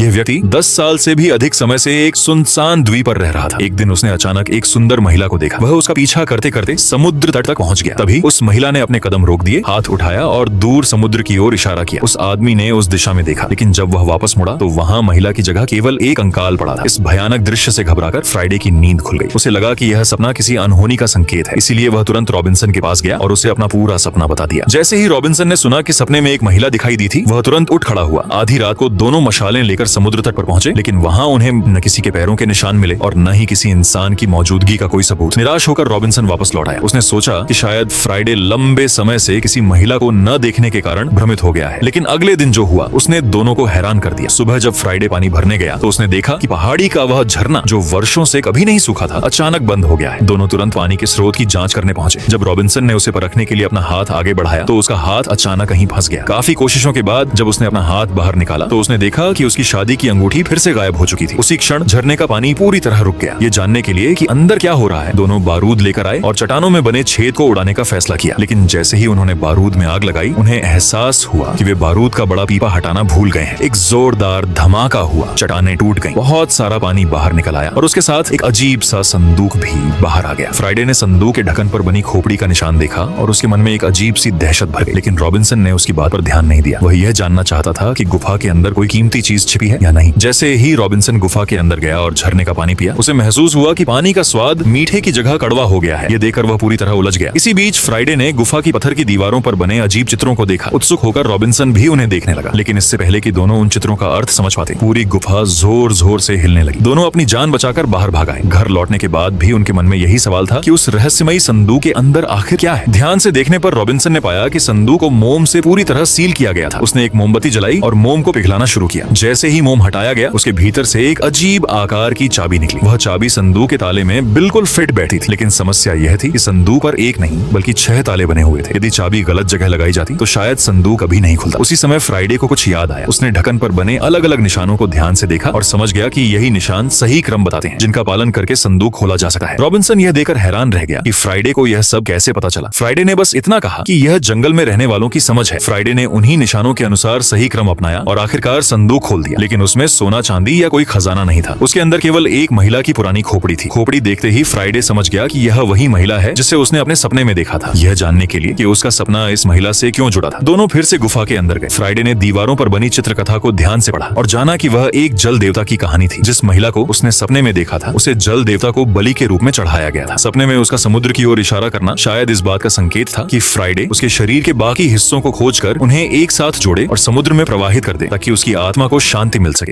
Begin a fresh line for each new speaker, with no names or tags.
यह व्यक्ति 10 साल से भी अधिक समय से एक सुनसान द्वीप पर रह रहा था। एक दिन उसने अचानक एक सुंदर महिला को देखा। वह उसका पीछा करते करते समुद्र तट तक पहुंच गया। तभी उस महिला ने अपने कदम रोक दिए, हाथ उठाया और दूर समुद्र की ओर इशारा किया। उस आदमी ने उस दिशा में देखा, लेकिन जब वह वापस मुड़ा तो वहाँ महिला की जगह केवल एक कंकाल पड़ा था। इस भयानक दृश्य से घबराकर फ्राइडे की नींद खुल गई। उसे लगा कि यह सपना किसी अनहोनी का संकेत है, इसीलिए वह तुरंत रॉबिन्सन के पास गया और उसे अपना पूरा सपना बता दिया। जैसे ही रॉबिन्सन ने सुना कि सपने में एक महिला दिखाई दी थी, वह तुरंत उठ खड़ा हुआ। आधी रात को दोनों मशालें लेकर समुद्र तट पर पहुंचे, लेकिन वहाँ उन्हें न किसी के पैरों के निशान मिले और न ही किसी इंसान की मौजूदगी का कोई सबूत। निराश होकर रॉबिन्सन वापस लौट आया। उसने सोचा कि शायद फ्राइडे लंबे समय से किसी महिला को न देखने के कारण भ्रमित हो गया है। लेकिन अगले दिन जो हुआ उसने दोनों को हैरान कर दिया। सुबह जब फ्राइडे पानी भरने गया तो उसने देखा कि पहाड़ी का वह झरना जो वर्षों से कभी नहीं सूखा था, अचानक बंद हो गया है। दोनों तुरंत पानी के स्रोत की जांच करने पहुंचे। जब रॉबिन्सन ने उसे परखने के लिए अपना हाथ आगे बढ़ाया तो उसका हाथ अचानक कहीं फंस गया। काफी कोशिशों के बाद जब उसने अपना हाथ बाहर निकाला तो उसने देखा कि उसकी शादी की अंगूठी फिर से गायब हो चुकी थी। उसी क्षण झरने का पानी पूरी तरह रुक गया। ये जानने के लिए कि अंदर क्या हो रहा है, दोनों बारूद लेकर आए और चट्टानों में बने छेद को उड़ाने का फैसला किया। लेकिन जैसे ही उन्होंने बारूद में आग लगाई, उन्हें एहसास हुआ कि वे बारूद का बड़ा पीपा हटाना भूल गए हैं। एक जोरदार धमाका हुआ, चट्टानें टूट गईं, बहुत सारा पानी बाहर निकल आया और उसके साथ एक अजीब सा संदूक भी बाहर आ गया। फ्राइडे ने संदूक के ढक्कन पर बनी खोपड़ी का निशान देखा और उसके मन में एक अजीब सी दहशत भर गई। लेकिन रॉबिन्सन ने उसकी बात पर ध्यान नहीं दिया। वह यह जानना चाहता था कि गुफा के अंदर कोई कीमती चीज छिपी है या नहीं। जैसे ही रॉबिन्सन गुफा के अंदर गया और झरने का पानी पिया, उसे महसूस हुआ कि पानी का स्वाद मीठे की जगह कड़वा हो गया है। ये देखकर वह पूरी तरह उलझ गया। इसी बीच फ्राइडे ने गुफा की पत्थर की दीवारों पर बने अजीब चित्रों को देखा। उत्सुक होकर रॉबिन्सन भी उन्हें देखने लगा, लेकिन इससे पहले कि दोनों उन चित्रों का अर्थ समझ पाते, पूरी गुफा जोर जोर से हिलने लगी। दोनों अपनी जान बचाकर बाहर भाग आए। घर लौटने के बाद भी उनके मन में यही सवाल था कि उस रहस्यमयी संदूक के अंदर आखिर क्या है। ध्यान से देखने पर रॉबिन्सन ने पाया कि संदूक को मोम से पूरी तरह सील किया गया था। उसने एक मोमबत्ती जलाई और मोम को पिघलाना शुरू किया। जैसे ही मोम हटाया गया, उसके भीतर से एक अजीब आकार की चाबी निकली। वह चाबी संदूक के ताले में बिल्कुल फिट बैठी थी। लेकिन समस्या यह थी कि संदूक पर एक नहीं बल्कि 6 ताले बने हुए थे। यदि चाबी गलत जगह लगाई जाती तो शायद संदूक अभी नहीं खुलता। उसी समय फ्राइडे को कुछ याद आया। उसने ढक्कन पर बने अलग अलग निशानों को ध्यान से देखा और समझ गया कि यही निशान सही क्रम बताते हैं जिनका पालन करके संदूक खोला जा सकता है। रॉबिन्सन यह देखकर हैरान रह गया कि फ्राइडे को यह सब कैसे पता चला। फ्राइडे ने बस इतना कहा कि यह जंगल में रहने वालों की समझ है। फ्राइडे ने उन्हीं निशानों के अनुसार सही क्रम अपनाया और आखिरकार संदूक खोल दिया। लेकिन उसमें सोना चांदी या कोई खजाना नहीं था। उसके अंदर केवल एक महिला की पुरानी खोपड़ी थी। खोपड़ी देखते ही फ्राइडे समझ गया कि यह वही महिला है जिसे उसने अपने सपने में देखा था। यह जानने के लिए कि उसका सपना इस महिला से क्यों जुड़ा था, दोनों फिर से गुफा के अंदर गए। फ्राइडे ने दीवारों पर बनी चित्रकथा को ध्यान से पढ़ा और जाना कि वह एक जल देवता की कहानी थी। जिस महिला को उसने सपने में देखा था, उसे जल देवता को बलि के रूप में चढ़ाया गया था। सपने में उसका समुद्र की ओर इशारा करना शायद इस बात का संकेत था कि फ्राइडे उसके शरीर के बाकी हिस्सों को खोजकर उन्हें एक साथ जोड़े और समुद्र में प्रवाहित कर दे, ताकि उसकी आत्मा को शांति मिल सके।